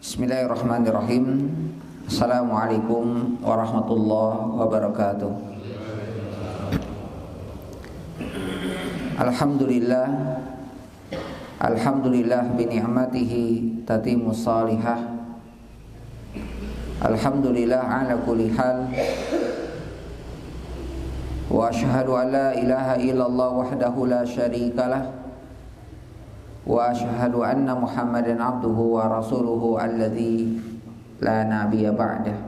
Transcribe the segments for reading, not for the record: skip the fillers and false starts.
Bismillahirrahmanirrahim. Assalamualaikum warahmatullahi wabarakatuh. Alhamdulillah. Alhamdulillah bi ni'matihi tatimmus salihah. Alhamdulillah ala kulli hal. Wa asyhadu an la ilaha illallah wahdahu la syarikalah. Wa asyhadu anna Muhammadan abduhu wa rasuluhu alladzi la nabiyya ba'dah.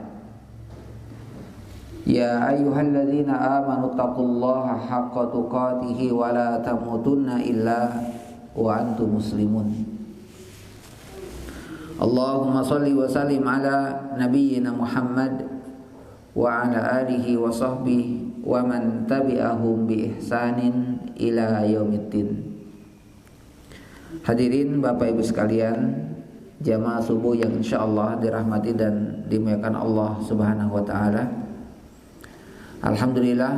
Ya ayyuhalladzina amanu taqullaha haqqa tuqatih wa la tamutunna illa wa antum muslimun. Allahumma shalli wa sallim ala nabiyyina Muhammad wa ala alihi wa sahbihi wa man tabi'ahum bi ihsanin ila yaumiddin. Hadirin Bapak Ibu sekalian, jamaah subuh yang insyaallah dirahmati dan dimuliakan Allah Subhanahu wa taala. Alhamdulillah,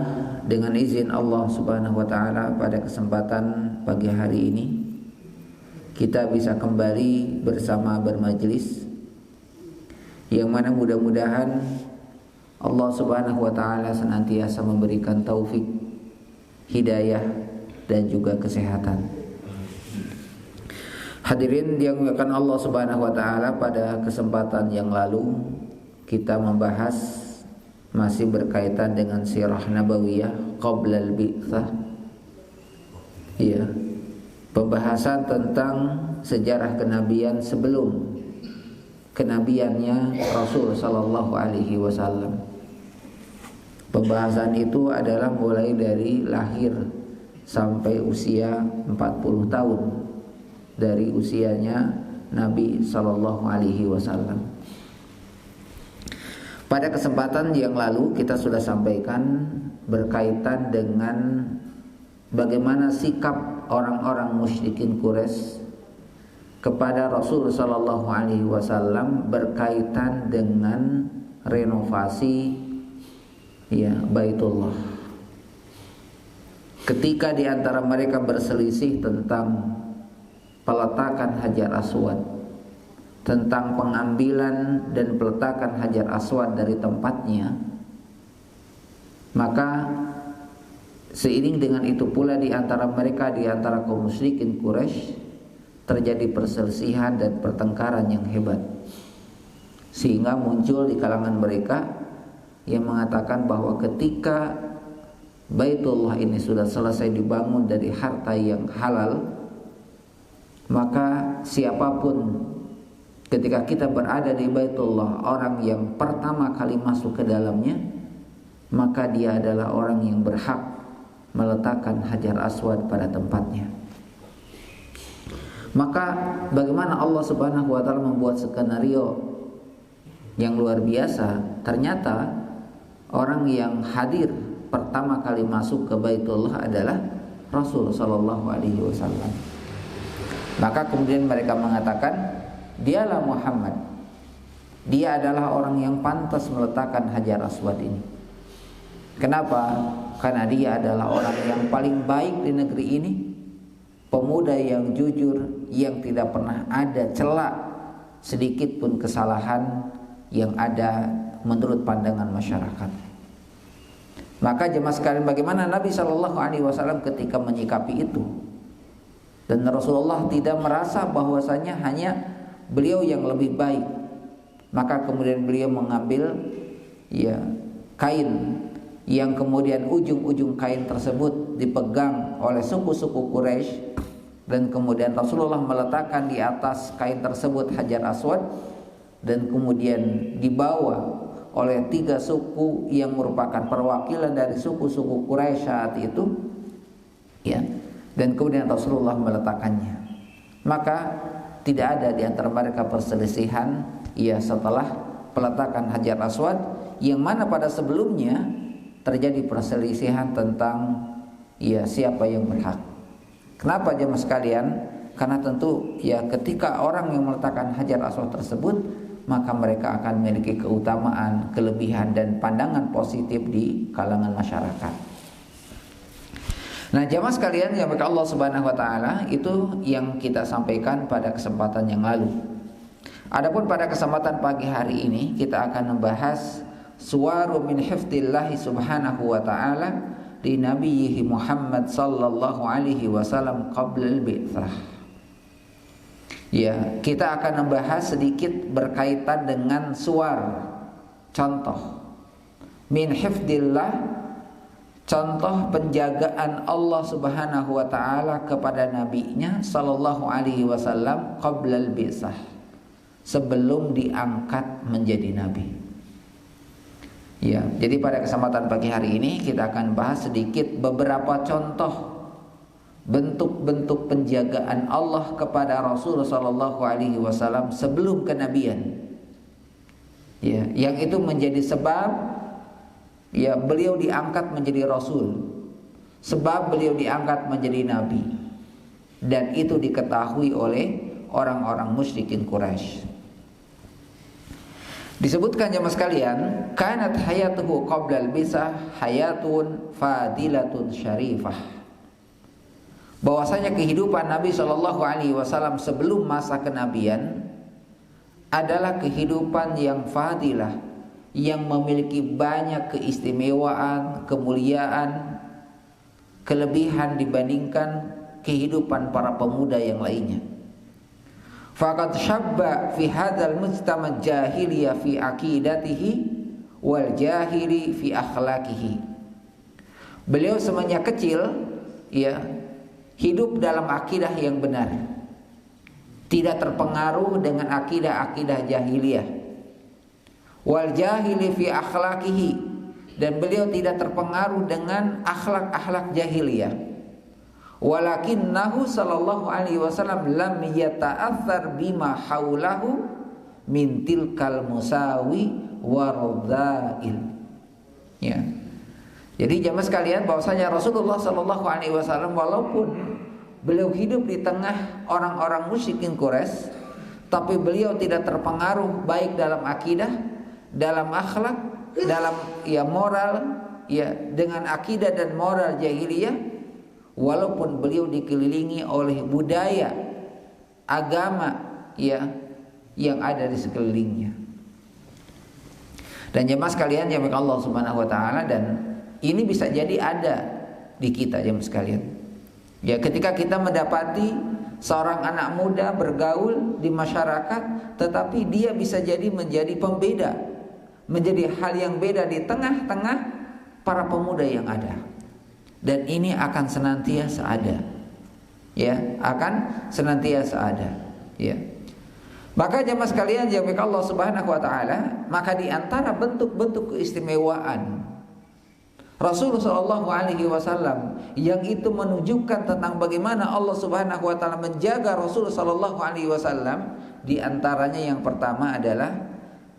dengan izin Allah Subhanahu wa taala pada kesempatan pagi hari ini kita bisa kembali bersama bermajelis, yang mana mudah-mudahan Allah Subhanahu wa taala senantiasa memberikan taufik, hidayah dan juga kesehatan. Hadirin yang dimuliakan Allah Subhanahu wa taala, pada kesempatan yang lalu kita membahas masih berkaitan dengan sirah nabawiyah qabla al-bi'tsah. Ya. Pembahasan tentang sejarah kenabian sebelum kenabiannya Rasul sallallahu alaihi wasallam. Pembahasan itu adalah mulai dari lahir sampai usia 40 tahun dari usianya Nabi sallallahu alaihi wasallam. Pada kesempatan yang lalu kita sudah sampaikan berkaitan dengan bagaimana sikap orang-orang musyrikin Quraisy kepada Rasul sallallahu alaihi wasallam berkaitan dengan renovasi Baitullah. Ketika di antara mereka berselisih tentang peletakan Hajar Aswad, tentang pengambilan dan peletakan Hajar Aswad dari tempatnya, maka seiring dengan itu pula di antara mereka, di antara kaum musyrikin Quraisy, terjadi perselisihan dan pertengkaran yang hebat, sehingga muncul di kalangan mereka yang mengatakan bahwa ketika Baitullah ini sudah selesai dibangun dari harta yang halal, maka siapapun ketika kita berada di Baitullah, orang yang pertama kali masuk ke dalamnya, maka dia adalah orang yang berhak meletakkan Hajar Aswad pada tempatnya. Maka bagaimana Allah Subhanahu wa taala membuat skenario yang luar biasa. Ternyata orang yang hadir pertama kali masuk ke Baitullah adalah Rasul sallallahu alaihi wasallam. Maka kemudian mereka mengatakan, dialah Muhammad, dia adalah orang yang pantas meletakkan Hajar Aswad ini. Kenapa? Karena dia adalah orang yang paling baik di negeri ini, pemuda yang jujur, yang tidak pernah ada celah sedikit pun kesalahan yang ada menurut pandangan masyarakat. Maka jemaah sekalian, bagaimana Nabi Shallallahu Alaihi Wasallam ketika menyikapi itu? Dan Rasulullah tidak merasa bahwasanya hanya beliau yang lebih baik. Maka kemudian beliau mengambil kain yang kemudian ujung-ujung kain tersebut dipegang oleh suku-suku Quraisy, dan kemudian Rasulullah meletakkan di atas kain tersebut Hajar Aswad, dan kemudian dibawa oleh 3 suku yang merupakan perwakilan dari suku-suku Quraisy saat itu, dan kemudian Rasulullah meletakkannya. Maka tidak ada di antara mereka perselisihan setelah peletakan Hajar Aswad, yang mana pada sebelumnya terjadi perselisihan tentang siapa yang berhak. Kenapa jemaah sekalian? Karena tentu ketika orang yang meletakkan Hajar Aswad tersebut, maka mereka akan memiliki keutamaan, kelebihan dan pandangan positif di kalangan masyarakat. Nah, jamaah sekalian yang berkah Allah Subhanahu wa taala, itu yang kita sampaikan pada kesempatan yang lalu. Adapun pada kesempatan pagi hari ini kita akan membahas suwaru min hifdzillahi subhanahu wa ta'ala di nabiyhi Muhammad sallallahu alaihi wasallam qabla al-bi'tsah. Ya, kita akan membahas sedikit berkaitan dengan suwar, contoh min hifdzillah, contoh penjagaan Allah subhanahu wa ta'ala kepada nabinya sallallahu alaihi wasallam qabla al-bi'tsah, sebelum diangkat menjadi nabi. Ya, jadi pada kesempatan pagi hari ini kita akan bahas sedikit beberapa contoh bentuk-bentuk penjagaan Allah kepada Rasul sallallahu alaihi wasallam sebelum kenabian. Ya, yang itu menjadi sebab ya beliau diangkat menjadi rasul, sebab beliau diangkat menjadi nabi. Dan itu diketahui oleh orang-orang musyrikin Quraisy. Disebutkan jemaah sekalian, kanat hayatuhu qabla al-bi'tsah hayatun fadilatun syarifah. Bahwasanya kehidupan Nabi Shallallahu alaihi wasallam sebelum masa kenabian adalah kehidupan yang fadilah, yang memiliki banyak keistimewaan, kemuliaan, kelebihan dibandingkan kehidupan para pemuda yang lainnya. Faqad syabba fi hadzal mujtama' jahiliyah fi aqidatihi wal jahili fi akhlaqihi. Beliau semenjak kecil ya hidup dalam akidah yang benar, tidak terpengaruh dengan akidah-akidah jahiliyah. Wal jahili fi akhlaqihi, dan beliau tidak terpengaruh dengan akhlak-akhlak jahiliyah. Walakinnahu sallallahu alaihi wasallam lam yata'athar bima haulahu min tilkal musawi waradha'il. Ya. Jadi jemaah sekalian, bahwasanya Rasulullah sallallahu alaihi wasallam walaupun beliau hidup di tengah orang-orang musyrikin Quraisy, tapi beliau tidak terpengaruh baik dalam akidah, dalam akhlak, dalam ya moral, ya dengan akidah dan moral jahiliyah. Walaupun beliau dikelilingi oleh budaya agama ya yang ada di sekelilingnya. Dan jemaah sekalian yang Allah Subhanahu wa taala, dan ini bisa jadi ada di kita jemaah sekalian. Ya, ketika kita mendapati seorang anak muda bergaul di masyarakat, tetapi dia bisa jadi menjadi pembeda, menjadi hal yang beda di tengah-tengah para pemuda yang ada. Dan ini akan senantiasa ada, ya, akan senantiasa ada, ya. Maka jemaah sekalian yang Allah Subhanahu wa taala, maka di antara bentuk-bentuk keistimewaan Rasulullah sallallahu alaihi wasallam yang itu menunjukkan tentang bagaimana Allah Subhanahu wa taala menjaga Rasulullah sallallahu alaihi wasallam, di antaranya yang pertama adalah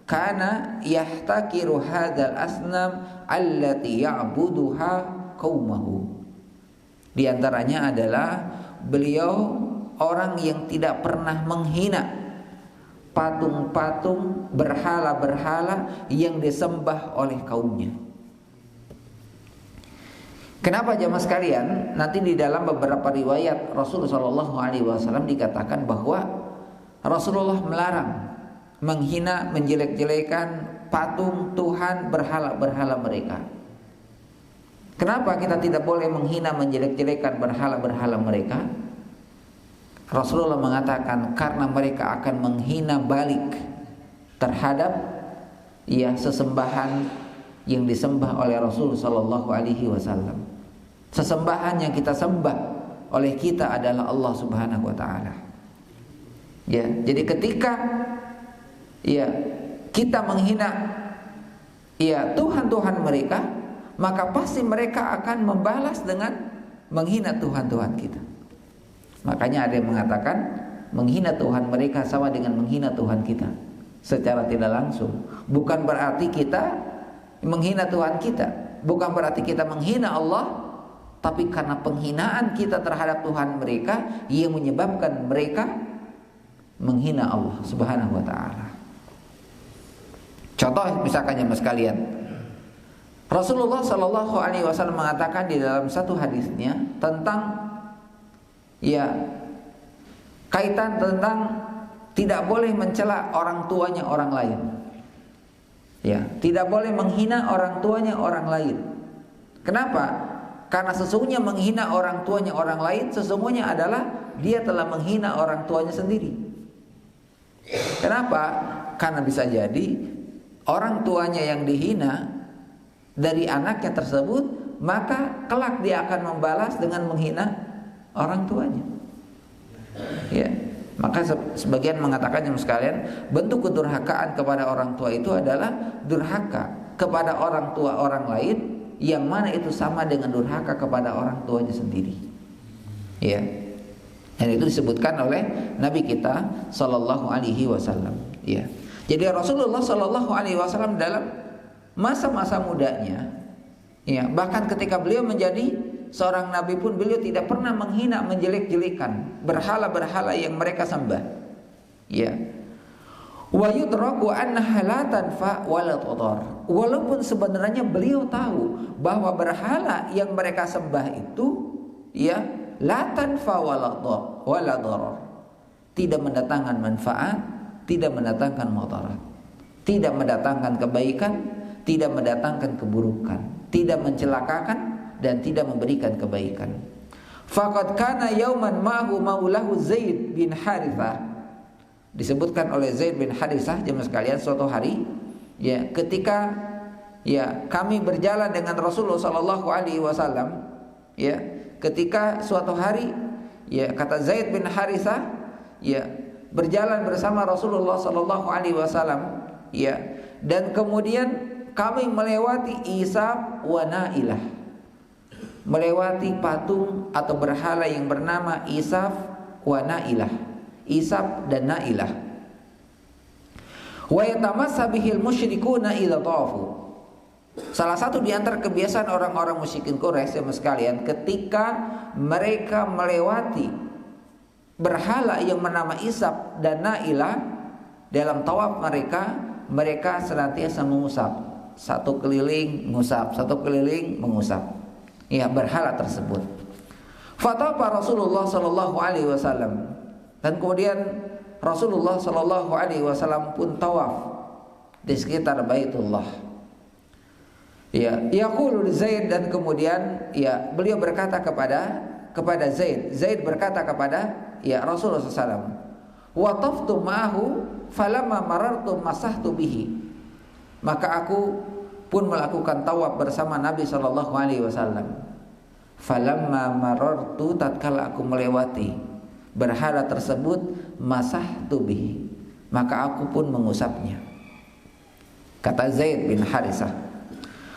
kana yahtakiru hadzal asnam allati ya'buduha qaumahu. Di antaranya adalah beliau orang yang tidak pernah menghina patung-patung, berhala-berhala yang disembah oleh kaumnya. Kenapa jemaah sekalian? Nanti di dalam beberapa riwayat Rasulullah SAW dikatakan bahwa Rasulullah melarang menghina, menjelek-jelekan patung, Tuhan, berhala-berhala mereka. Kenapa kita tidak boleh menghina, menjelek-jelekan berhala-berhala mereka? Rasulullah mengatakan karena mereka akan menghina balik terhadap ya sesembahan yang disembah oleh Rasul sallallahu alaihi wasallam. Sesembahan yang kita sembah oleh kita adalah Allah Subhanahu wa taala. Ya, jadi ketika ya kita menghina ya Tuhan-Tuhan mereka, maka pasti mereka akan membalas dengan menghina Tuhan-Tuhan kita. Makanya ada yang mengatakan menghina Tuhan mereka sama dengan menghina Tuhan kita secara tidak langsung. Bukan berarti kita menghina Tuhan kita, bukan berarti kita menghina Allah, tapi karena penghinaan kita terhadap Tuhan mereka yang menyebabkan mereka menghina Allah Subhanahu wa taala. Contoh misalkan jemaah sekalian, Rasulullah sallallahu alaihi wasallam mengatakan di dalam satu hadisnya tentang ya kaitan tentang tidak boleh mencela orang tuanya orang lain. Ya, tidak boleh menghina orang tuanya orang lain. Kenapa? Karena sesungguhnya menghina orang tuanya orang lain sesungguhnya adalah dia telah menghina orang tuanya sendiri. Kenapa? Karena bisa jadi orang tuanya yang dihina dari anaknya tersebut, maka kelak dia akan membalas dengan menghina orang tuanya. Ya, maka sebagian mengatakan yang sekalian, bentuk kedurhakaan kepada orang tua itu adalah durhaka kepada orang tua orang lain, yang mana itu sama dengan durhaka kepada orang tuanya sendiri. Ya, dan itu disebutkan oleh Nabi kita Sallallahu Alaihi Wasallam. Ya, jadi Rasulullah Sallallahu Alaihi Wasallam dalam masa-masa mudanya, ya, bahkan ketika beliau menjadi seorang nabi pun beliau tidak pernah menghina, menjelek-jelekan berhala-berhala yang mereka sembah. Ya. Wa yudraku annaha la tanfa wa la tudar. Walaupun sebenarnya beliau tahu bahwa berhala yang mereka sembah itu, ya, la tanfa wa la darar. Tidak mendatangkan manfaat, tidak mendatangkan mudarat. Tidak mendatangkan kebaikan, tidak mendatangkan keburukan, tidak mencelakakan dan tidak memberikan kebaikan. Faqad kana yauman ma'hu maulahu Zaid bin Harithah. Disebutkan oleh Zaid bin Harithah, jemaah sekalian, suatu hari, ya, ketika, ya, kami berjalan dengan Rasulullah sallallahu alaihi wasallam, ya, ketika suatu hari, ya, kata Zaid bin Harithah, ya, berjalan bersama Rasulullah sallallahu alaihi wasallam, ya, dan kemudian kami melewati Isab wa Nailah, melewati patung atau berhala yang bernama Isab wa Nailah, Isab dan Nailah. Wa yatamassa bihil musyrikuna idza tawafu. Salah satu di antara kebiasaan orang-orang musyrikin Quraisy sekalian, ketika mereka melewati berhala yang bernama Isab dan Nailah dalam tawaf mereka senantiasa mengusap. Satu keliling mengusap, satu keliling mengusap, ya, berhala tersebut. Fatafa Rasulullah sallallahu alaihi wasallam, dan kemudian Rasulullah sallallahu alaihi wasallam pun tawaf di sekitar Baitullah. Ya, yaqulu Zaid, dan kemudian, ya, beliau berkata kepada Zaid. Zaid berkata kepada, ya, Rasulullah sallallahu alaihi wasallam, wa taftu ma'ahu falamma marartu masahtu bihi. Maka aku pun melakukan tawaf bersama Nabi sallallahu alaihi wasallam. Falamma marartu, tatkala aku melewati berhala tersebut, masahtu bihi, maka aku pun mengusapnya. Kata Zaid bin Harithah.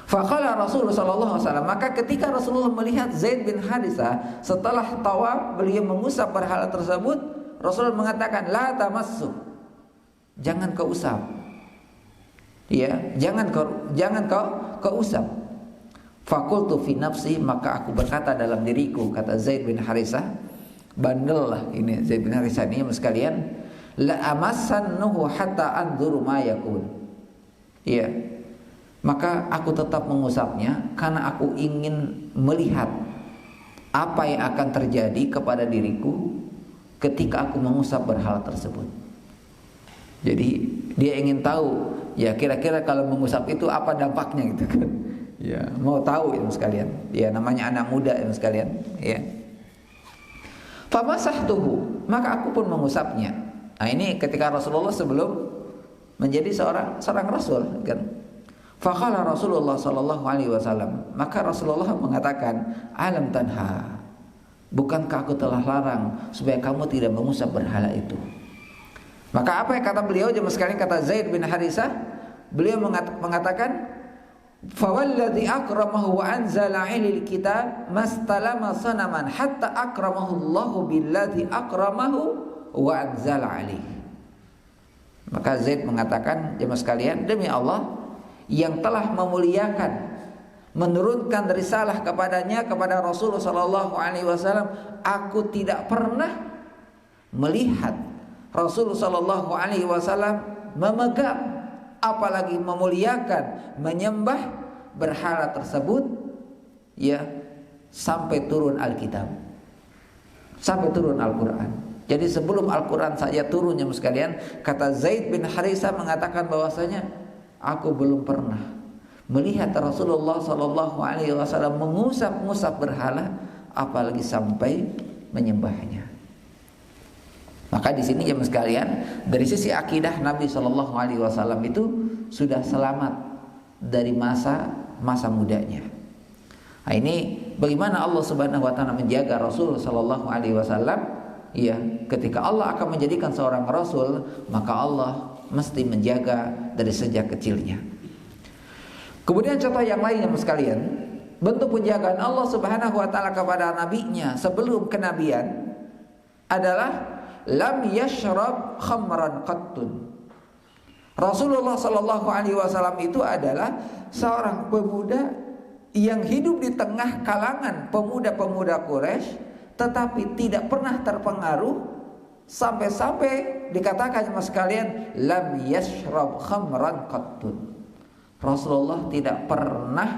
Faqala Rasulullah sallallahu alaihi wasallam, maka ketika Rasulullah melihat Zaid bin Harithah setelah tawaf beliau mengusap berhala tersebut, Rasulullah mengatakan, la tamassu, jangan kau usap. Ya, jangan kau usap. Fakultu fi nafsi, maka aku berkata dalam diriku, kata Zaid bin Harithah, bandel lah ini Zaid bin Harithah ini sekalian, la amassannuhu hatta anzuru ma yakun. Ya, maka aku tetap mengusapnya karena aku ingin melihat apa yang akan terjadi kepada diriku ketika aku mengusap berhala tersebut. Jadi dia ingin tahu, ya, kira-kira kalau mengusap itu apa dampaknya gitu kan. Ya, mau tahu itu sekalian. Ya, namanya anak muda itu sekalian, ya. Famasahtuhu, maka aku pun mengusapnya. Nah, ini ketika Rasulullah sebelum menjadi seorang rasul kan. Faqala Rasulullah sallallahu alaihi wasallam, maka Rasulullah mengatakan, alam tanha, bukankah aku telah larang supaya kamu tidak mengusap berhala itu? Maka apa yang kata beliau, jemaah sekalian, kata Zaid bin Harithah, beliau mengatakan, fawalladzi akramahu wa anzala ilal kitab mastalama sanaman hatta akramahu Allahu billadzi akramahu wa anzala alaihi. Maka Zaid mengatakan, jemaah sekalian, demi Allah yang telah memuliakan, menurunkan risalah kepadanya, kepada Rasulullah sallallahu alaihi wasallam, aku tidak pernah melihat Rasulullah sallallahu alaihi wasallam memegang, apalagi memuliakan, menyembah berhala tersebut, ya, sampai turun Alkitab, sampai turun Al-Quran. Jadi sebelum Al-Quran saja turunnya sekalian, kata Zaid bin Harisah mengatakan bahwasanya aku belum pernah melihat Rasulullah Sallallahu Alaihi Wasallam mengusap-ngusap berhala, apalagi sampai menyembahnya. Maka di sini jemaah sekalian, dari sisi akidah Nabi Sallallahu Alaihi Wasallam itu sudah selamat dari masa mudanya. Nah, ini bagaimana Allah Subhanahu Wa Taala menjaga Rasul Sallallahu Alaihi Wasallam. Ya, ketika Allah akan menjadikan seorang Rasul, maka Allah mesti menjaga dari sejak kecilnya. Kemudian contoh yang lainnya sekalian, bentuk penjagaan Allah Subhanahu Wa Taala kepada nabinya sebelum kenabian adalah lam yashrab khamran qattun. Rasulullah Sallallahu Alaihi Wasallam itu adalah seorang pemuda yang hidup di tengah kalangan pemuda-pemuda Quraisy, tetapi tidak pernah terpengaruh sampai-sampai dikatakan sama sekalian lam yashrab khamran qattun. Rasulullah tidak pernah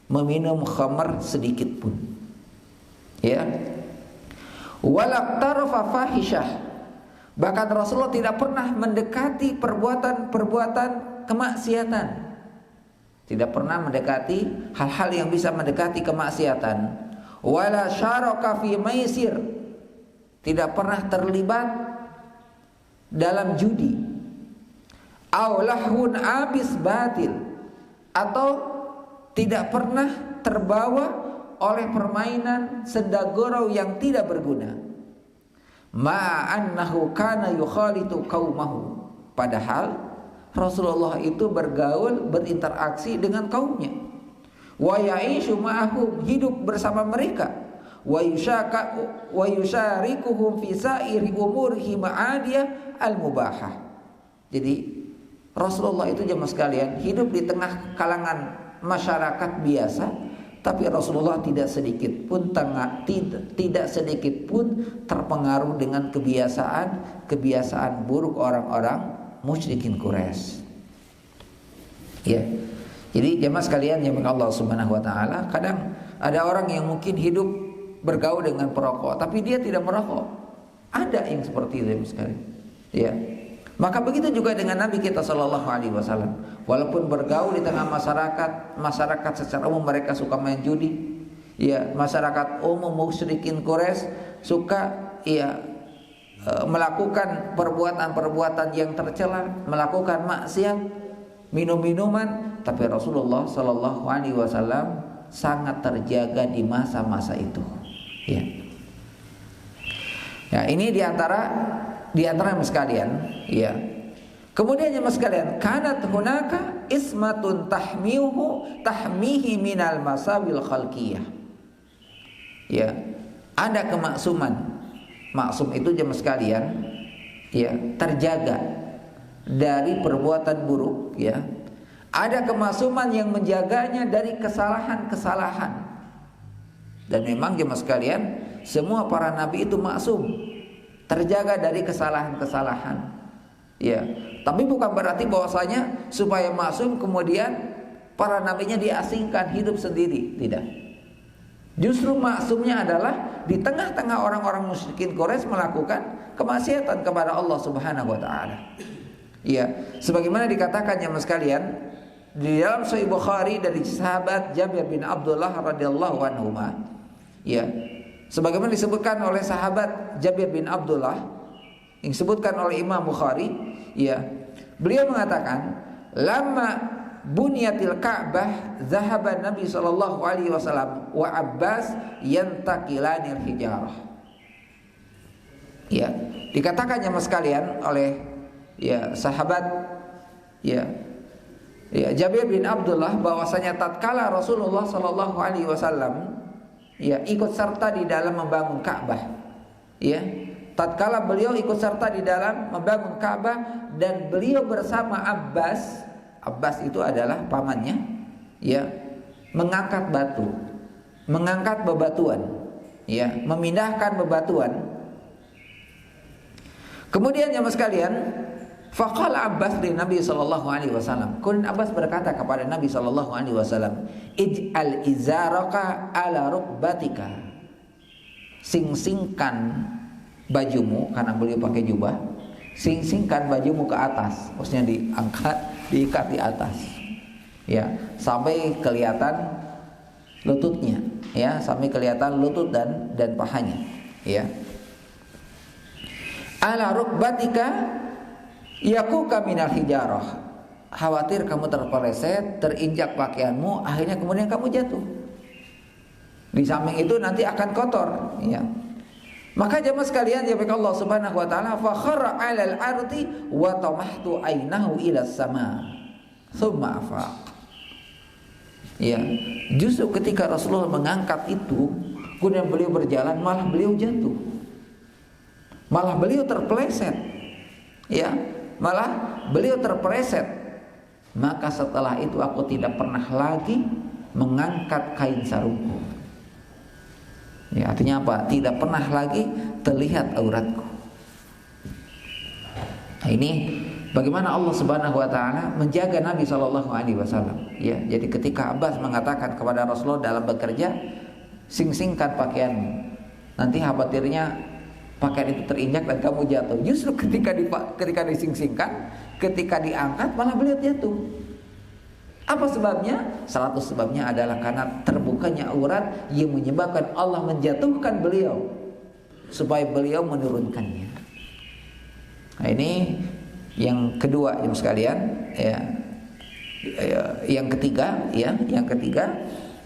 meminum khamr sedikit pun. Ya. Wala tarfa fahisyah. Bahkan Rasulullah tidak pernah mendekati perbuatan-perbuatan kemaksiatan. Tidak pernah mendekati hal-hal yang bisa mendekati kemaksiatan. Wala syaraka fi maisir. Tidak pernah terlibat dalam judi. Aw lahun abis batil. Atau tidak pernah terbawa oleh permainan senda gurau yang tidak berguna. Ma'annahu kana yukhalitu qaumahu. Padahal Rasulullah itu bergaul, berinteraksi dengan kaumnya. Wa ya'ishu ma'ahum, hidup bersama mereka. Wa yusyarikuhum fi sa'iri umurihi ma'adiyah al-mubahah. Jadi Rasulullah itu jemaah sekalian hidup di tengah kalangan masyarakat biasa, tapi Rasulullah tidak sedikit pun terpengaruh dengan kebiasaan buruk orang-orang musyrikin Quraisy. Ya. Jadi jemaah sekalian yang Allah Subhanahu Wa Taala, kadang ada orang yang mungkin hidup bergaul dengan perokok, tapi dia tidak merokok. Ada yang seperti itu sekalian. Ya. Maka begitu juga dengan Nabi kita Sallallahu Alaihi Wasallam. Walaupun bergaul di tengah masyarakat secara umum mereka suka main judi. Ya, masyarakat umum musyrikin Quraisy suka melakukan perbuatan-perbuatan yang tercela, melakukan maksiat, minum-minuman, tapi Rasulullah Sallallahu Alaihi Wasallam sangat terjaga di masa-masa itu. Ya. Ya, ini diantara sekalian. Ya. Kemudian jemaah sekalian, kanat hunaka ismatun tahmihi minal masawil khalqiyah. Ya, ada kemaksuman. Maksum itu jemaah sekalian, ya, terjaga dari perbuatan buruk, ya. Ada kemaksuman yang menjaganya dari kesalahan-kesalahan. Dan memang jemaah sekalian, semua para nabi itu maksum, terjaga dari kesalahan-kesalahan. Ya, tapi bukan berarti bahwasanya supaya maksum kemudian para nabinya diasingkan hidup sendiri, tidak. Justru maksumnya adalah di tengah-tengah orang-orang musyrikin Quraisy melakukan kemaksiatan kepada Allah Subhanahu wa taala. Ya, sebagaimana dikatakan jemaah sekalian di dalam Sahih Bukhari dari sahabat Jabir bin Abdullah radhiyallahu anhu. Ya, sebagaimana disebutkan oleh sahabat Jabir bin Abdullah yang disebutkan oleh Imam Bukhari, ya, beliau mengatakan, lama bunyatil Ka'bah zahaba Nabi sallallahu alaihi wasallam wa Abbas yantaqilanil hijarah. Ya, dikatakan jemaah sekalian oleh sahabat Jabir bin Abdullah bahwasanya tatkala Rasulullah sallallahu alaihi wasallam ikut serta di dalam membangun Ka'bah, tatkala beliau ikut serta di dalam membangun Ka'bah dan beliau bersama Abbas itu adalah pamannya, mengangkat bebatuan, memindahkan bebatuan. Kemudian jemaah sekalian, faqala Abbas li Nabi sallallahu alaihi wasallam. Kemudian Abbas berkata kepada Nabi sallallahu alaihi wasallam, ij'al izaraka ala rukbatika. Sing-singkan bajumu, karena beliau pakai jubah, sing-singkan bajumu ke atas, maksudnya diangkat, diikat di atas, ya, sampai kelihatan lututnya, ya, sampai kelihatan lutut dan pahanya, ya. Ala rukbatika yakuka minal hijarah, khawatir kamu terpeleset, terinjak pakaianmu, akhirnya kemudian kamu jatuh. Di samping itu nanti akan kotor, ya. Maka jemaah sekalian, ya Allah Subhanahu wa taala, fa kharra 'alal ardi wa tamahtu ainahu ila sama thumma afaq. Ya, justru ketika Rasulullah mengangkat itu, kemudian beliau berjalan, malah beliau jatuh. Malah beliau terpeleset. Ya, malah beliau terpeleset. Maka setelah itu aku tidak pernah lagi mengangkat kain sarungku. Ya, artinya apa? Tidak pernah lagi terlihat auratku. Nah, ini bagaimana Allah Subhanahu wa taala menjaga Nabi sallallahu alaihi wasallam. Ya, jadi ketika Abbas mengatakan kepada Rasulullah dalam bekerja, sing-singkan pakaianmu. Nanti khawatirnya pakaian itu terinjak dan kamu jatuh. Justru ketika dising-singkan, ketika diangkat malah beliau jatuh. Apa sebabnya? Salah satu sebabnya adalah karena terbukanya aurat yang menyebabkan Allah menjatuhkan beliau supaya beliau menurunkannya. Nah, ini yang kedua, yang sekalian, ya. Yang ketiga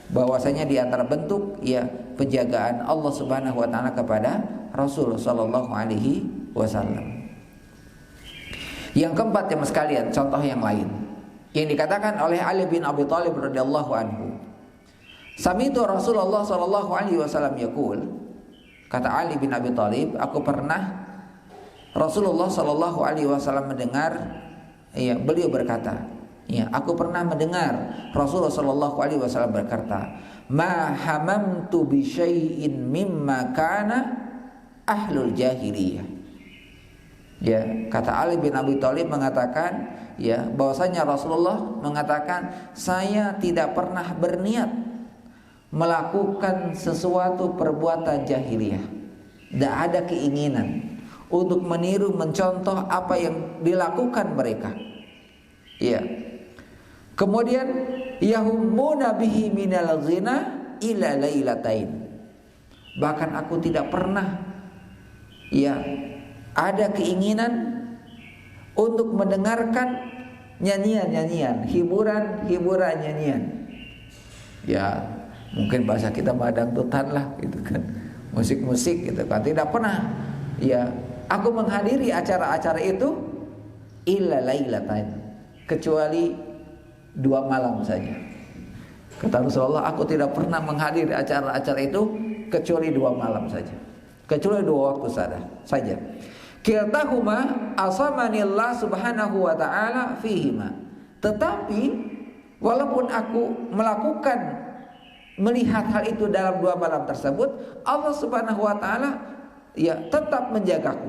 bahwasanya di antara bentuk ya penjagaan Allah Subhanahu wa taala kepada Rasul sallallahu alaihi wasallam. Yang keempat, yang sekalian, contoh yang lain yang dikatakan oleh Ali bin Abi Thalib radhiyallahu anhu. Sami'tu Rasulullah sallallahu alaihi wasallam yaqul, kata Ali bin Abi Thalib, aku pernah Rasulullah sallallahu alaihi wasallam mendengar, ya, beliau berkata, ya, aku pernah mendengar Rasulullah sallallahu alaihi wasallam berkata, ma hamamtu bi syai'in mimma kana ahlul jahiliyah. Ya, kata Ali bin Abi Thalib mengatakan, ya, bahwasanya Rasulullah mengatakan, saya tidak pernah berniat melakukan sesuatu perbuatan jahiliyah. Tidak ada keinginan untuk meniru, mencontoh apa yang dilakukan mereka. Ya. Kemudian yahummuna bihi minal ghina ila lailatain. Bahkan aku tidak pernah, ya, ada keinginan untuk mendengarkan nyanyian-nyanyian, hiburan nyanyian. Ya, mungkin bahasa kita madangdutan lah gitu kan. Musik-musik gitu kan. Tidak pernah, ya, aku menghadiri acara-acara itu illa lailatain, kecuali 2 malam saja. Kata Rasulullah, aku tidak pernah menghadiri acara-acara itu kecuali 2 malam saja. Kecuali 2 waktu saja. Kiltahuma asamanillah subhanahu wa ta'ala fihima. Tetapi walaupun aku melihat hal itu dalam 2 malam tersebut, Allah subhanahu wa ta'ala, ya, tetap menjagaku.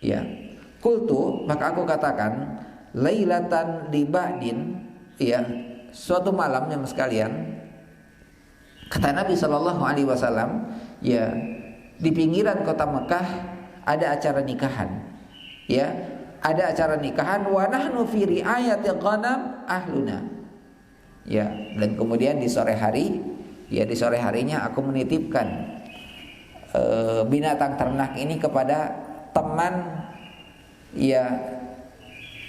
Ya. Qultu, maka aku katakan, lailatan li ba'din, ya, suatu malam yang sekalian, kata Nabi sallallahu alaihi wasallam, ya, di pinggiran kota Mekah ada acara nikahan, ya, ada acara nikahan, wa nahnu fi riayati ghanam ahluna, ya, dan kemudian di sore hari, ya, di sore harinya aku menitipkan binatang ternak ini kepada teman, ya,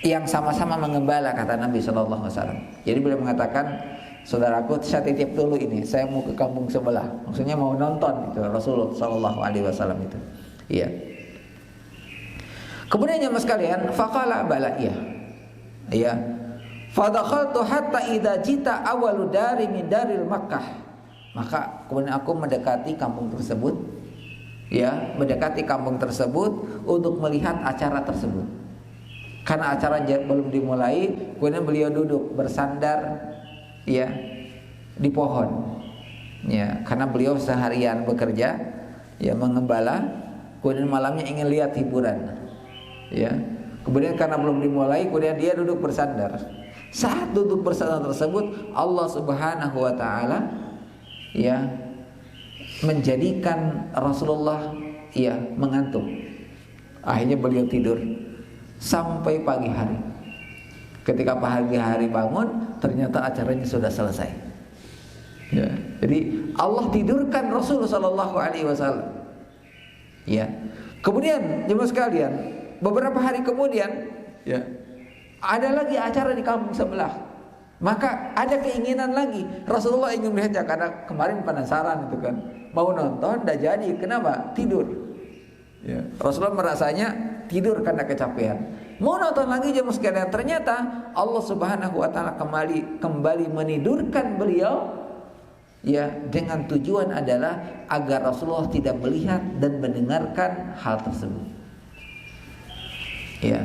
yang sama-sama mengembala, kata Nabi sallallahu alaihi wasallam. Jadi beliau mengatakan, saudaraku, saya titip dulu ini, saya mau ke kampung sebelah, maksudnya mau nonton itu Rasulullah sallallahu alaihi wasallam itu, iya. Kemudian jemaah sekalian, faqala bala, iya. Ya. Fadakhaltu hatta idza jita awalu dari min daril Makkah. Maka kemudian aku mendekati kampung tersebut, ya, mendekati kampung tersebut untuk melihat acara tersebut. Karena acara belum dimulai, kemudian beliau duduk bersandar, ya, di pohon. Ya, karena beliau seharian bekerja, ya, mengembala, kemudian malamnya ingin lihat hiburan. Ya, kemudian karena belum dimulai, kemudian dia duduk bersandar. Saat duduk bersandar tersebut, Allah Subhanahu wa taala, ya, menjadikan Rasulullah mengantuk. Akhirnya beliau tidur sampai pagi hari. Ketika pagi hari bangun, ternyata acaranya sudah selesai. Ya, jadi Allah tidurkan Rasulullah Shallallahu Alaihi Wasallam. Ya, kemudian jemaah sekalian, beberapa hari kemudian, ya, ada lagi acara di kampung sebelah. Maka ada keinginan lagi, Rasulullah ingin melihatnya karena kemarin penasaran itu kan, mau nonton, dah jadi, kenapa? Tidur. Ya, Rasulullah merasanya tidur karena kecapean. Mau nonton lagi jemaah sekalian, ternyata Allah Subhanahu Wa Taala kembali menidurkan beliau, ya, dengan tujuan adalah agar Rasulullah tidak melihat dan mendengarkan hal tersebut. Ya.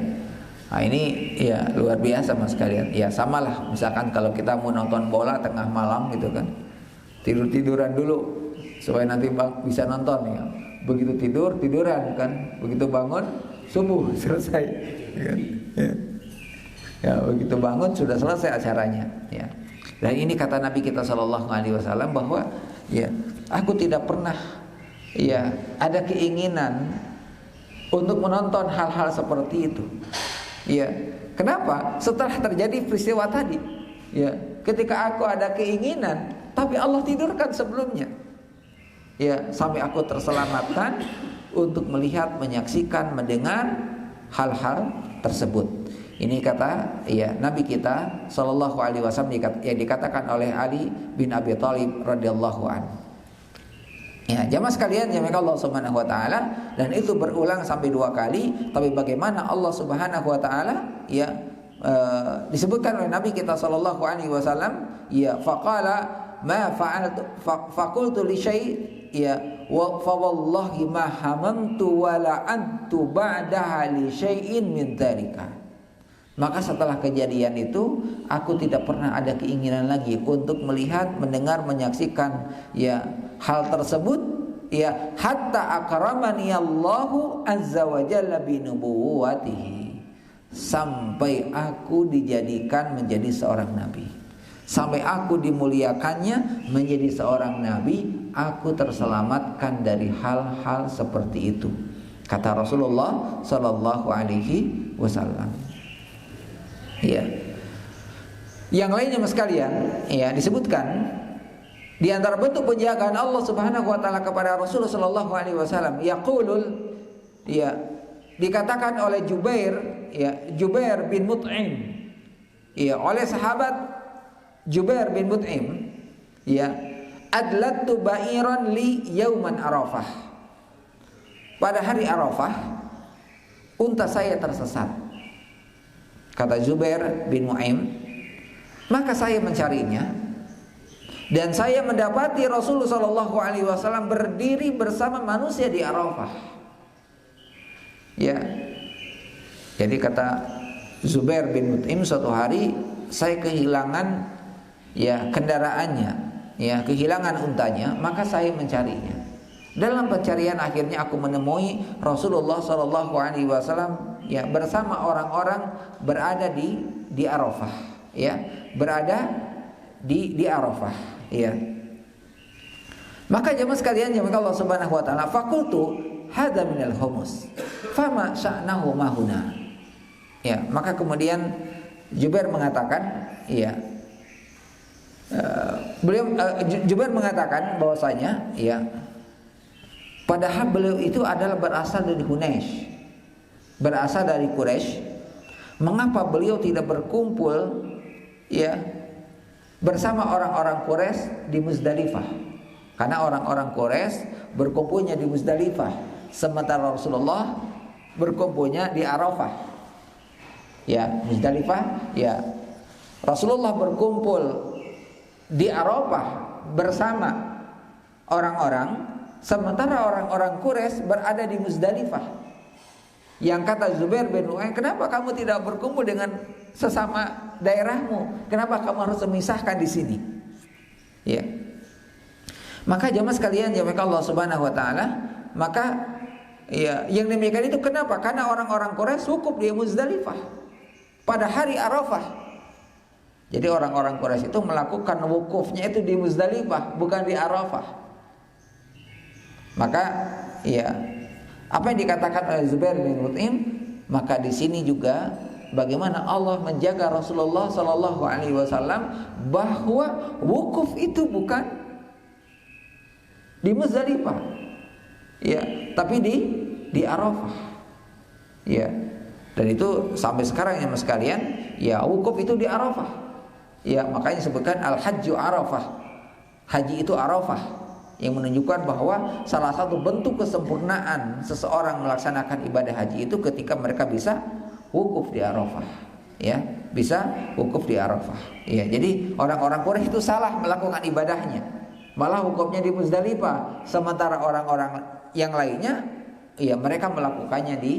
Nah ini ya luar biasa mas sekalian. Ya samalah misalkan kalau kita mau nonton bola tengah malam gitu kan, tiduran dulu supaya nanti bisa nonton ya. Begitu tiduran kan, begitu bangun subuh selesai. Ya, begitu bangun sudah selesai acaranya. Ya. Dan ini kata Nabi kita Shallallahu Alaihi Wasallam bahwa ya aku tidak pernah ya ada keinginan untuk menonton hal-hal seperti itu. Ya, kenapa? Setelah terjadi peristiwa tadi, ya, ketika aku ada keinginan, tapi Allah tidurkan sebelumnya, ya, sampai aku terselamatkan untuk melihat, menyaksikan, mendengar hal-hal tersebut. Ini kata, ya, Nabi kita Shallallahu Alaihi Wasallam yang dikatakan oleh Ali bin Abi Thalib radhiyallahu anhu. Ya, jamaah sekalian yang Allah Subhanahu Wa Taala, dan itu berulang sampai 2 kali. Tapi bagaimana Allah Subhanahu Wa Taala ya disebutkan oleh Nabi kita Shallallahu Alaihi Wasallam, ya faqala ma fa'altu faqultu li syai' ya wa fa wallahi ma hamamtu wa la antu ba'daha li syai'in min dzalika. Maka setelah kejadian itu aku tidak pernah ada keinginan lagi untuk melihat, mendengar, menyaksikan ya hal tersebut, ya hatta akramani Allahu azza wa jalla bi nubuwwatihi, sampai aku dijadikan menjadi seorang nabi, sampai aku dimuliakannya menjadi seorang nabi, aku terselamatkan dari hal-hal seperti itu, kata Rasulullah sallallahu alaihi wasallam. Ya. Yang lainnya mas sekalian, ya disebutkan di antara bentuk penjagaan Allah Subhanahu wa taala kepada Rasulullah sallallahu alaihi wasallam, yaqulul, ya, dikatakan oleh Jubair bin Mut'im, ya, oleh sahabat Jubair bin Mut'im, ya, adlattu ba'iran li yauman Arafah. Pada hari Arafah unta saya tersesat. Kata Zubair bin Mut'im, maka saya mencarinya dan saya mendapati Rasulullah sallallahu alaihi wasallam berdiri bersama manusia di Arafah. Ya. Jadi kata Zubair bin Mut'im, suatu hari saya kehilangan ya kendaraannya, ya, kehilangan untanya, maka saya mencarinya. Dalam pencarian akhirnya aku menemui Rasulullah sallallahu alaihi wasallam ya bersama orang-orang berada di Arafah, ya, berada di Arafah, ya. Maka jemaah sekalian, jemaah Allah Subhanahu wa taala, faqultu hadza minal humus fama sya'nahu ma huna. Ya, maka kemudian Jubair mengatakan, ya, Jubair mengatakan bahwasanya, ya, padahal beliau itu adalah berasal dari Hunash, berasal dari Quraisy. Mengapa beliau tidak berkumpul, ya, bersama orang-orang Quraisy di Muzdalifah? Karena orang-orang Quraisy berkumpulnya di Muzdalifah, sementara Rasulullah berkumpulnya di Arafah. Ya, Muzdalifah, ya. Rasulullah berkumpul di Arafah bersama orang-orang, sementara orang-orang Quraisy berada di Muzdalifah. Yang kata Zubair bin Mut'im, kenapa kamu tidak berkumpul dengan sesama daerahmu? Kenapa kamu harus memisahkan di sini? Ya. Maka jemaah sekalian, jemaah Allah Subhanahu wa taala, maka ya yang demikian itu kenapa? Karena orang-orang Quraisy wukuf di Muzdalifah pada hari Arafah. Jadi orang-orang Quraisy itu melakukan wukufnya itu di Muzdalifah, bukan di Arafah. Maka ya Apa yang dikatakan oleh Zubair bin Mut'im, maka di sini juga bagaimana Allah menjaga Rasulullah Sallallahu Alaihi Wasallam bahwa wukuf itu bukan di Muzdalifah, ya, tapi di Arafah, ya. Dan itu sampai sekarang ya mas sekalian, ya wukuf itu di Arafah, ya, makanya disebutkan al-hajju Arafah, haji itu Arafah, yang menunjukkan bahwa salah satu bentuk kesempurnaan seseorang melaksanakan ibadah haji itu ketika mereka bisa wukuf di Arafah, ya, bisa wukuf di Arafah, ya. Jadi orang-orang Quraisy itu salah melakukan ibadahnya, malah wukufnya di Muzdalifah, sementara orang-orang yang lainnya, ya, mereka melakukannya di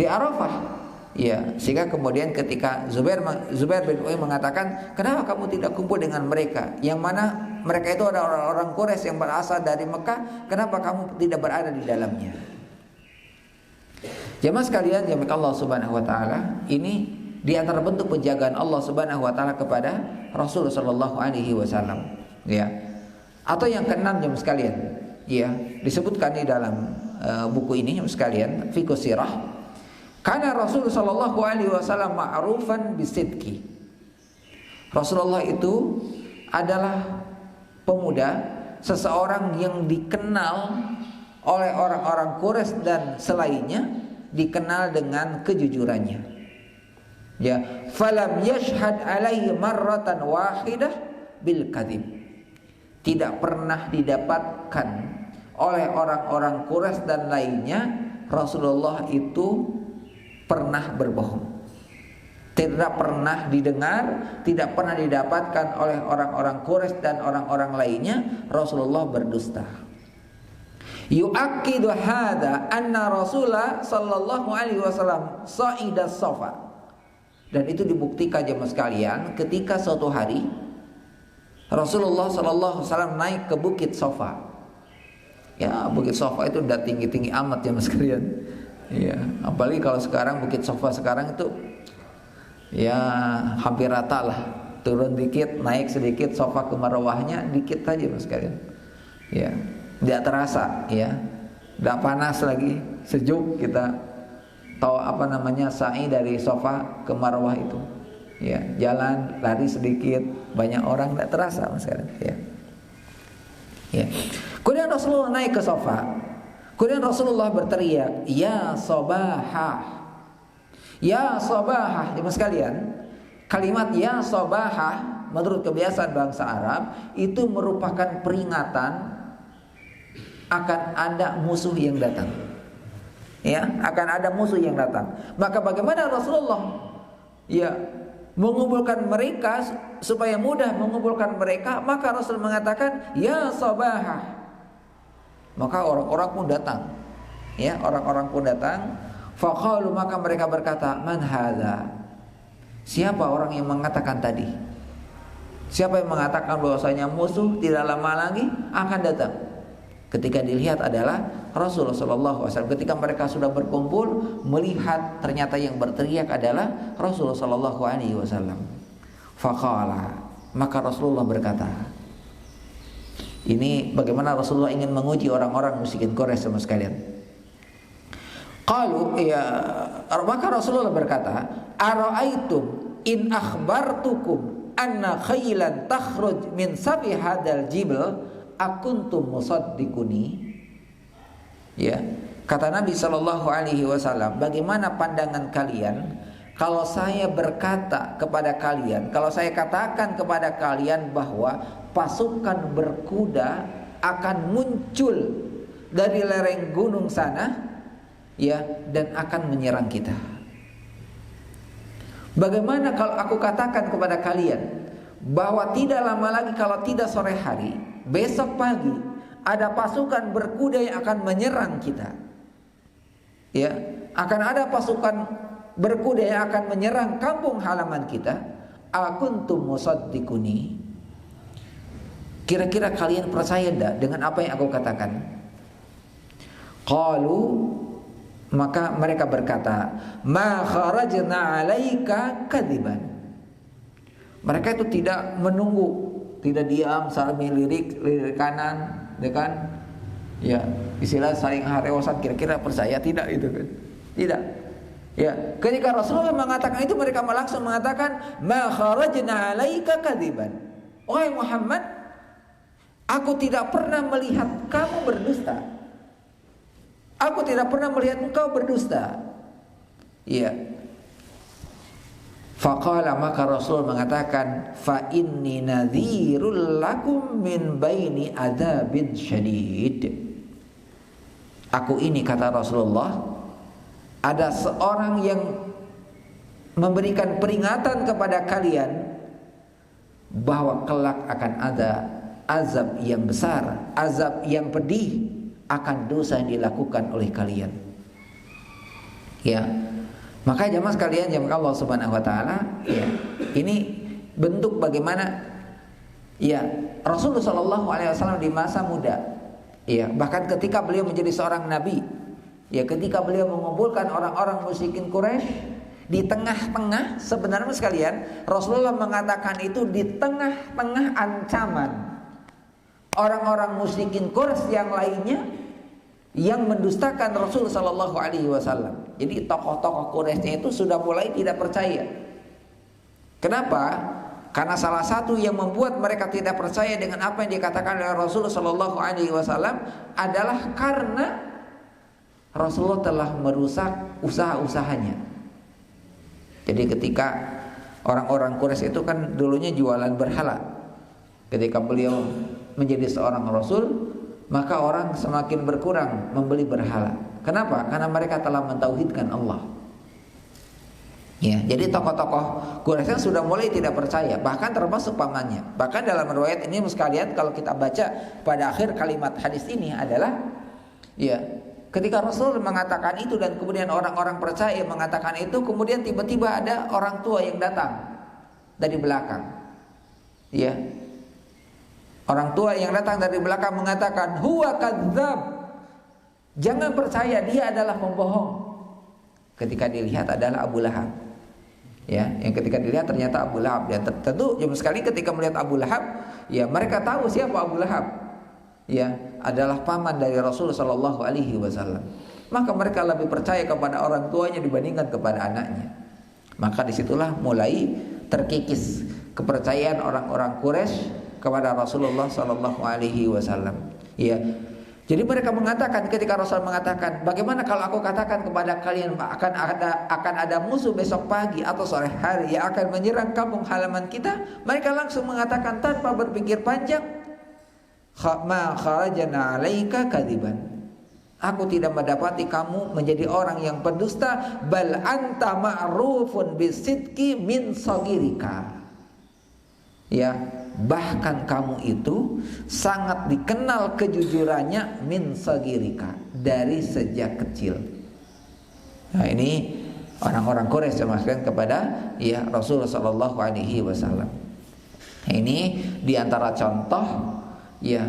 Arafah, ya. Sehingga kemudian ketika Zubair bin Uwaim mengatakan, kenapa kamu tidak kumpul dengan mereka, yang mana mereka itu ada orang-orang Quraisy yang berasal dari Mekah, kenapa kamu tidak berada di dalamnya? Jemaah sekalian, jemaah Allah Subhanahu wa taala, ini di antara bentuk penjagaan Allah Subhanahu wa taala kepada Rasul sallallahu alaihi wasallam, ya. Atau yang keenam jemaah sekalian, ya, disebutkan di dalam buku ini jemaah sekalian, Fiqh Sirah, karena Rasul sallallahu alaihi wasallam ma'rufan bisidqi. Rasulullah itu adalah pemuda, seseorang yang dikenal oleh orang-orang Quraisy dan selainnya, dikenal dengan kejujurannya, ya. Falam yashhad alaihi marratan wahidah bil kadhib. Tidak pernah didapatkan oleh orang-orang Quraisy dan lainnya Rasulullah itu pernah berbohong. Tidak pernah didengar, tidak pernah didapatkan oleh orang-orang Quraisy dan orang-orang lainnya Rasulullah berdusta. Yu'akkidu hadza anna Rasulullah sallallahu alaihi wasallam sa'ida Safa. Dan itu dibuktikan jemaah sekalian ketika suatu hari Rasulullah sallallahu alaihi wasallam naik ke Bukit Safa. Ya, Bukit Safa itu udah tinggi-tinggi amat jemaah sekalian. Ya, apalagi kalau sekarang Bukit Safa sekarang itu ya hampir rata lah, turun dikit, naik sedikit, Safa ke Marwahnya dikit aja mas sekalian, ya, tidak terasa, ya, tidak panas lagi, sejuk, kita tahu apa namanya sa'i dari Safa ke Marwah itu, ya, jalan lari sedikit, banyak orang, tidak terasa mas sekalian, ya, ya. Kemudian Rasulullah naik ke Safa, kemudian Rasulullah berteriak, ya Sabahah. Ya Sabahah, jemaah sekalian, kalimat ya Sabahah menurut kebiasaan bangsa Arab itu merupakan peringatan akan ada musuh yang datang. Ya, akan ada musuh yang datang. Maka bagaimana Rasulullah ya mengumpulkan mereka supaya mudah mengumpulkan mereka, maka Rasul mengatakan ya Sabahah. Maka orang-orang pun datang. Ya, orang-orang pun datang. Faqalu, maka mereka berkata, man hadza? Siapa orang yang mengatakan tadi? Siapa yang mengatakan bahwasanya musuh tidak lama lagi akan datang? Ketika dilihat adalah Rasulullah SAW. Ketika mereka sudah berkumpul, melihat ternyata yang berteriak adalah Rasulullah SAW. Faqala, maka Rasulullah berkata, ini bagaimana Rasulullah ingin menguji orang-orang musyrikin Quraisy sama sekalian. Qalu, ya, maka Rasulullah berkata, ara'aitum in akhbartukum anna khaylan takhruj min sabi hadal jibal akuntum musaddiquni. Ya, kata Nabi sallallahu alaihi wasallam, bagaimana pandangan kalian kalau saya berkata kepada kalian, kalau saya katakan kepada kalian bahwa pasukan berkuda akan muncul dari lereng gunung sana, ya, dan akan menyerang kita. Bagaimana kalau aku katakan kepada kalian bahwa tidak lama lagi, kalau tidak sore hari, besok pagi ada pasukan berkuda yang akan menyerang kita. Ya, akan ada pasukan berkuda yang akan menyerang kampung halaman kita. Akuntum musaddiquni. Kira-kira kalian percaya enggak dengan apa yang aku katakan? Qalu, maka mereka berkata, ma kharajna 'alaika kadziban. Mereka itu tidak menunggu, tidak diam sambil lirik kanan, ya kan? Ya, istilah saling harewasan kira-kira percaya tidak itu kan? Tidak. Ya, ketika Rasulullah mengatakan itu mereka langsung mengatakan ma kharajna 'alaika kadziban. Wahai Muhammad, aku tidak pernah melihat kamu berdusta. Aku tidak pernah melihat engkau berdusta. Ya. Faqala, maka Rasul mengatakan fa inni nadhirul lakum min baini adzabin syadid. Aku ini, kata Rasulullah, ada seorang yang memberikan peringatan kepada kalian bahwa kelak akan ada azab yang besar, azab yang pedih akan dosa yang dilakukan oleh kalian. Ya, maka jamaah sekalian, jamaah Allah Subhanahu wa taala, ya, ini bentuk bagaimana ya Rasulullah Shallallahu alaihi wasallam di masa muda. Ya, bahkan ketika beliau menjadi seorang nabi, ya, ketika beliau mengumpulkan orang-orang musyrikin Quraisy di tengah-tengah, sebenarnya sekalian, Rasulullah mengatakan itu di tengah-tengah ancaman orang-orang musyrikin Quraisy yang lainnya yang mendustakan Rasul Sallallahu Alaihi Wasallam. Jadi tokoh-tokoh Quraisy itu sudah mulai tidak percaya. Kenapa? Karena salah satu yang membuat mereka tidak percaya dengan apa yang dikatakan oleh Rasul Sallallahu Alaihi Wasallam adalah karena Rasulullah telah merusak usaha-usahanya. Jadi ketika orang-orang Quraisy itu kan dulunya jualan berhala. Ketika beliau menjadi seorang Rasul, maka orang semakin berkurang membeli berhala. Kenapa? Karena mereka telah mentauhidkan Allah. Ya, jadi tokoh-tokoh Quraisy sudah mulai tidak percaya, bahkan termasuk pamannya. Bahkan dalam riwayat ini sekalian, kalau kita baca pada akhir kalimat hadis ini adalah, ya, ketika Rasul mengatakan itu dan kemudian orang-orang percaya mengatakan itu, kemudian tiba-tiba ada orang tua yang datang dari belakang. Ya. Orang tua yang datang dari belakang mengatakan, "Huwa kadzdzab." Jangan percaya, dia adalah pembohong. Ketika dilihat adalah Abu Lahab. Ya, yang ketika dilihat ternyata Abu Lahab. Dan tentu jam sekali ketika melihat Abu Lahab, ya mereka tahu siapa Abu Lahab. Ya, adalah paman dari Rasul Sallallahu Alaihi Wasallam. Maka mereka lebih percaya kepada orang tuanya dibandingkan kepada anaknya. Maka disitulah mulai terkikis kepercayaan orang-orang Quraisy kepada Rasulullah Sallallahu Alaihi Wasallam. Ya, jadi mereka mengatakan, ketika Rasul mengatakan, bagaimana kalau aku katakan kepada kalian akan ada musuh besok pagi atau sore hari yang akan menyerang kampung halaman kita? Mereka langsung mengatakan tanpa berpikir panjang, ma kharajna 'alaika kadziban. Aku tidak mendapati kamu menjadi orang yang pendusta, bal anta ma'rufun bisidqi min sagirika. Ya, bahkan kamu itu sangat dikenal kejujurannya min sagirika, dari sejak kecil. Nah, ini orang-orang Quraisy termasuk kepada ya Rasulullah Shallallahu Alaihi Wasallam. Ini diantara contoh ya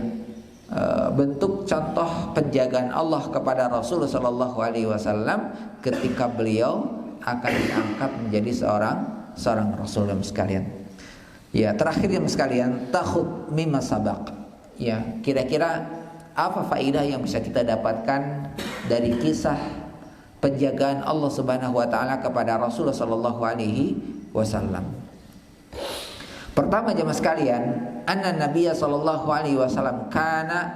bentuk contoh penjagaan Allah kepada Rasulullah Shallallahu Alaihi Wasallam ketika beliau akan diangkat menjadi seorang Rasul sekalian. Ya, terakhir yang sekalian, takhud mimma sabaq. Ya, kira-kira apa faedah yang bisa kita dapatkan dari kisah penjagaan Allah Subhanahu wa taala kepada Rasulullah sallallahu alaihi wasallam? Pertama jemaah sekalian, anna Nabiya sallallahu alaihi wasallam kana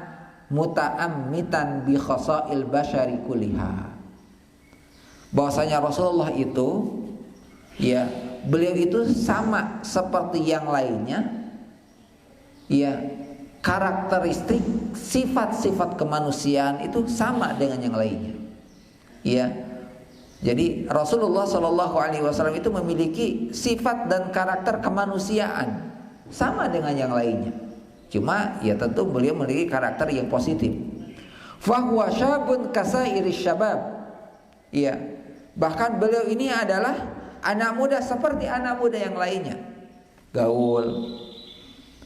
muta'ammitan bi khasail basyari kulliha. Bahwasanya Rasulullah itu ya, beliau itu sama seperti yang lainnya, ya, karakteristik sifat-sifat kemanusiaan itu sama dengan yang lainnya, ya. Jadi Rasulullah Shallallahu Alaihi Wasallam itu memiliki sifat dan karakter kemanusiaan sama dengan yang lainnya. Cuma ya tentu beliau memiliki karakter yang positif. Fahuwa syabun kasairi syabab. Ya, bahkan beliau ini adalah anak muda seperti anak muda yang lainnya, gaul,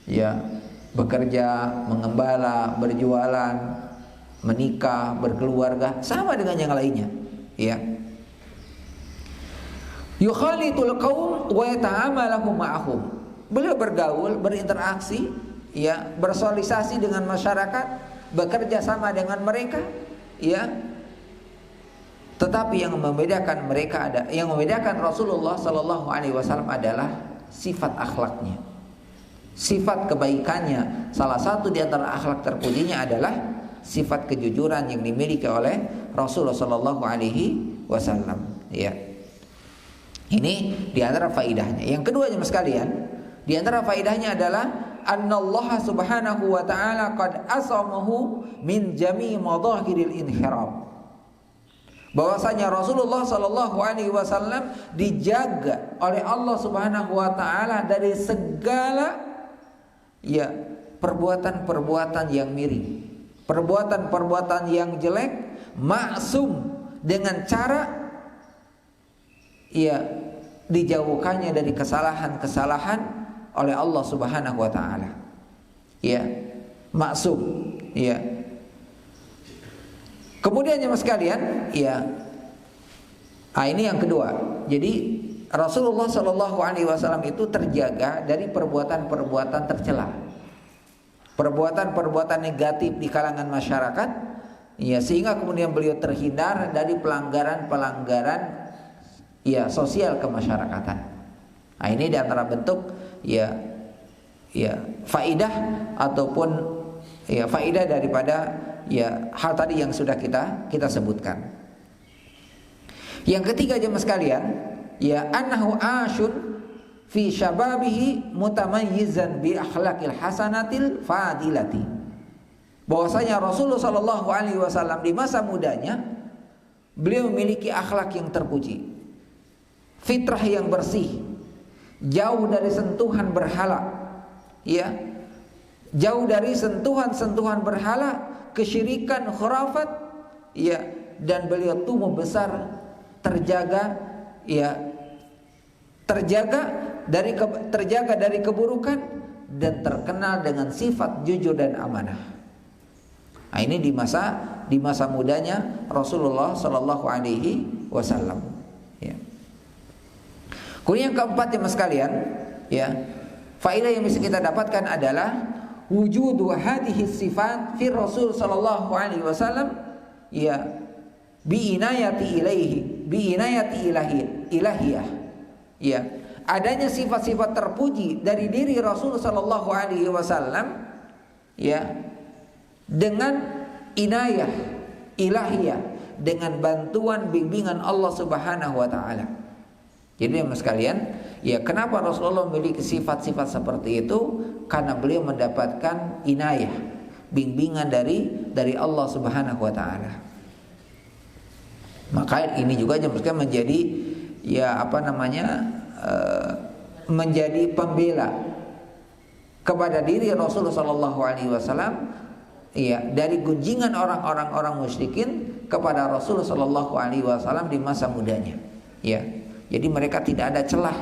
ya, bekerja, mengembala, berjualan, menikah, berkeluarga, sama dengan yang lainnya, ya. Yukhalitul qaum wa yata'amalu ma'ahum. Beliau bergaul, berinteraksi, ya, bersosialisasi dengan masyarakat bekerja sama dengan mereka, ya. Tetapi yang membedakan Rasulullah Sallallahu Alaihi Wasallam adalah sifat akhlaknya, sifat kebaikannya. Salah satu di antara akhlak terpujinya adalah sifat kejujuran yang dimiliki oleh Rasulullah Sallallahu Alaihi Wasallam. Ya, ini di antara faidahnya. Yang kedua, jemaah sekalian, di antara faidahnya adalah annallaha subhanahu wa ta'ala qad asamahu min jami'i madahiril inhirab. Bahwasanya Rasulullah Sallallahu Alaihi Wasallam dijaga oleh Allah Subhanahu Wa Taala dari segala ya perbuatan-perbuatan yang miring, perbuatan-perbuatan yang jelek, maksum dengan cara ya dijauhkannya dari kesalahan-kesalahan oleh Allah Subhanahu Wa Taala. Ya, maksum. Ya. Kemudian jemaah sekalian, ya, ini yang kedua. Jadi Rasulullah Shallallahu Alaihi Wasallam itu terjaga dari perbuatan-perbuatan tercela, perbuatan-perbuatan negatif di kalangan masyarakat, ya, sehingga kemudian beliau terhindar dari pelanggaran-pelanggaran ya sosial kemasyarakatan. Ini di antara bentuk ya faidah ataupun ya faidah daripada ya hal tadi yang sudah kita sebutkan. Yang ketiga jemaah sekalian, ya annahu ashun fi syababihi mutamayyizan bi akhlaqil hasanatil fadilati. Bahwasanya Rasulullah sallallahu alaihi wasallam di masa mudanya beliau memiliki akhlak yang terpuji, fitrah yang bersih, jauh dari sentuhan berhala, ya, jauh dari sentuhan-sentuhan berhala, kesyirikan, khurafat, ya, dan beliau tumbuh besar terjaga dari keburukan dan terkenal dengan sifat jujur dan amanah. Ini di masa mudanya Rasulullah Sallallahu Alaihi Wasallam. Ya. Kemudian yang keempat jemaah sekalian, ya, faedah yang bisa kita dapatkan adalah wujudu hadhihi sifat fi Rasul sallallahu alaihi wasallam ya bi inayati ilahiyah. Ya, adanya sifat-sifat terpuji dari diri Rasul sallallahu alaihi wasallam ya dengan inayah ilahiyah, dengan bantuan bimbingan Allah Subhanahu wa taala. Jadi jemaah sekalian, ya, kenapa Rasulullah memiliki sifat-sifat seperti itu? Karena beliau mendapatkan inayah, bimbingan dari Allah Subhanahu wa taala. Maka ini juga menjadi menjadi pembela kepada diri Rasulullah sallallahu alaihi wasallam, ya, dari gunjingan orang musyrikin kepada Rasulullah sallallahu alaihi wasallam di masa mudanya. Ya. Jadi mereka tidak ada celah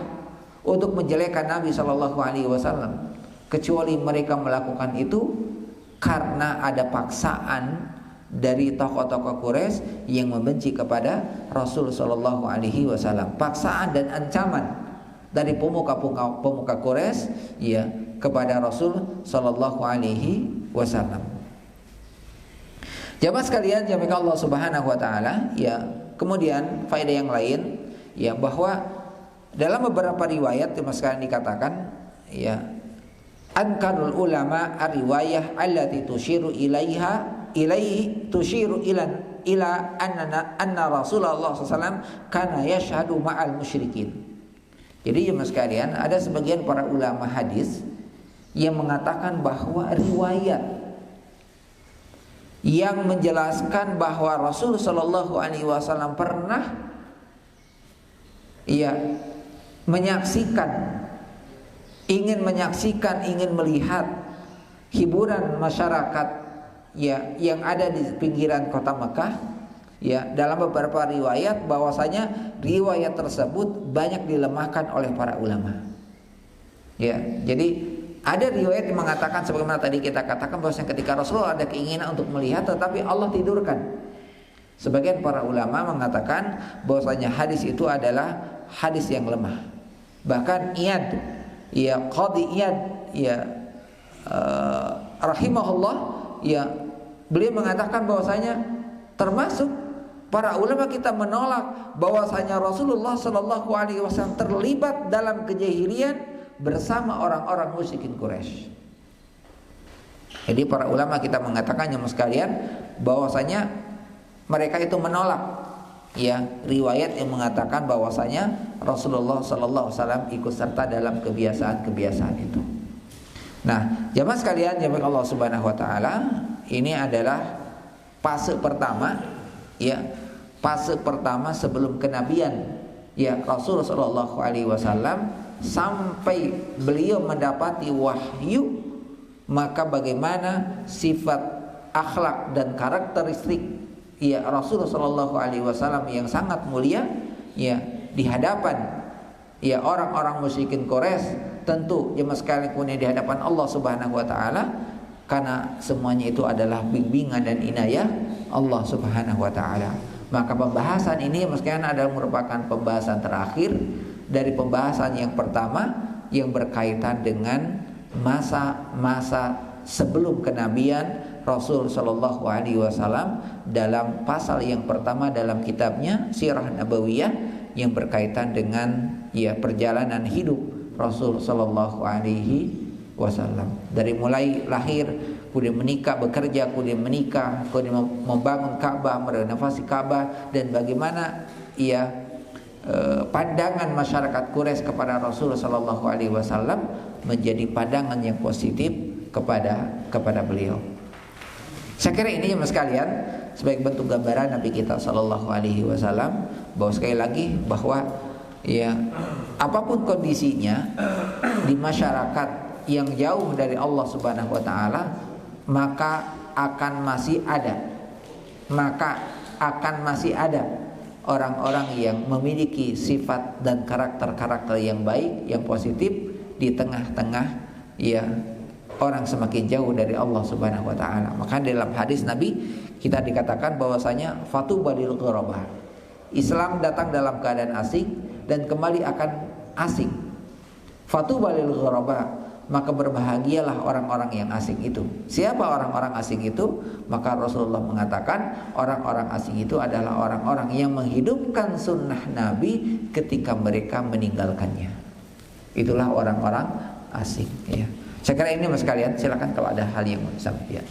untuk menjelekkan Nabi sallallahu alaihi wasallam, kecuali mereka melakukan itu karena ada paksaan dari tokoh-tokoh Quraisy yang membenci kepada Rasul sallallahu alaihi wasallam, paksaan dan ancaman dari pemuka Quraisy ya kepada Rasul sallallahu alaihi wasallam. Jamaah sekalian, jamaah Allah Subhanahu wa taala, ya, kemudian faedah yang lain, ya, bahwa dalam beberapa riwayat jemaah sekalian dikatakan, ya, ankarul ulama ar-riwayah allati tushiru ila anna Rasulullah SAW kana yashhadu ma'al musyrikin. Jadi jemaah sekalian, ada sebagian para ulama hadis yang mengatakan bahwa riwayat yang menjelaskan bahwa Rasul sallallahu alaihi wasallam pernah ingin melihat hiburan masyarakat ya yang ada di pinggiran kota Mekah, ya, dalam beberapa riwayat bahwasanya riwayat tersebut banyak dilemahkan oleh para ulama. Ya, jadi ada riwayat yang mengatakan sebagaimana tadi kita katakan bahwasanya ketika Rasulullah ada keinginan untuk melihat tetapi Allah tidurkan. Sebagian para ulama mengatakan bahwasanya hadis itu adalah hadis yang lemah. Bahkan Iyad, ya, Qadhi Iyad, ya, rahimahullah, ya, Beliau mengatakan bahwasanya termasuk para ulama kita menolak bahwasanya Rasulullah Shallallahu Alaihi Wasallam terlibat dalam kejahilian bersama orang-orang musyrikin Quraisy. Jadi para ulama kita mengatakan yang sekalian bahwasanya mereka itu menolak ya riwayat yang mengatakan bahwasanya Rasulullah Shallallahu Alaihi Wasallam ikut serta dalam kebiasaan-kebiasaan itu. Nah, jamaah sekalian, jamaah Allah Subhanahu Wa Taala, ini adalah fase pertama, ya, fase pertama sebelum kenabian, ya Rasulullah Shallallahu Alaihi Wasallam sampai beliau mendapati wahyu, maka bagaimana sifat akhlak dan karakteristik ya Rasulullah Shallallahu Alaihi Wasallam yang sangat mulia ya di hadapan ya orang-orang musyrikin Quraisy, tentu jemaah sekalian punya di hadapan Allah Subhanahu Wa Taala, karena semuanya itu adalah bimbingan dan inayah Allah Subhanahu Wa Taala. Maka pembahasan ini jemaah sekalian adalah merupakan pembahasan terakhir dari pembahasan yang pertama yang berkaitan dengan masa-masa sebelum kenabian Rasul Shallallahu Alaihi Wasallam dalam pasal yang pertama dalam kitabnya Sirah Nabawiyah yang berkaitan dengan ya perjalanan hidup Rasul Shallallahu Alaihi Wasallam, dari mulai lahir, kemudian menikah, bekerja, kemudian menikah, kemudian membangun Ka'bah, merenovasi Ka'bah, dan bagaimana ia pandangan masyarakat Quraisy kepada Rasul Shallallahu Alaihi Wasallam menjadi pandangan yang positif kepada beliau. Saya kira ini ya mas sekalian sebagai bentuk gambaran Nabi kita Shallallahu Alaihi Wasallam, bahwa sekali lagi bahwa ya apapun kondisinya di masyarakat yang jauh dari Allah Subhanahu Wa Taala, maka akan masih ada orang-orang yang memiliki sifat dan karakter-karakter yang baik, yang positif di tengah-tengah ya orang semakin jauh dari Allah Subhanahu Wa Taala. Maka dalam hadis Nabi kita dikatakan bahwasanya fatuba lil ghuraba, Islam datang dalam keadaan asing dan kembali akan asing. Fatuba lil ghuraba, maka berbahagialah orang-orang yang asing itu. Siapa orang-orang asing itu? Maka Rasulullah mengatakan orang-orang asing itu adalah orang-orang yang menghidupkan sunnah Nabi ketika mereka meninggalkannya. Itulah orang-orang asing ya. Saya kira ini mas sekalian, silakan kalau ada hal yang mau disampaikan.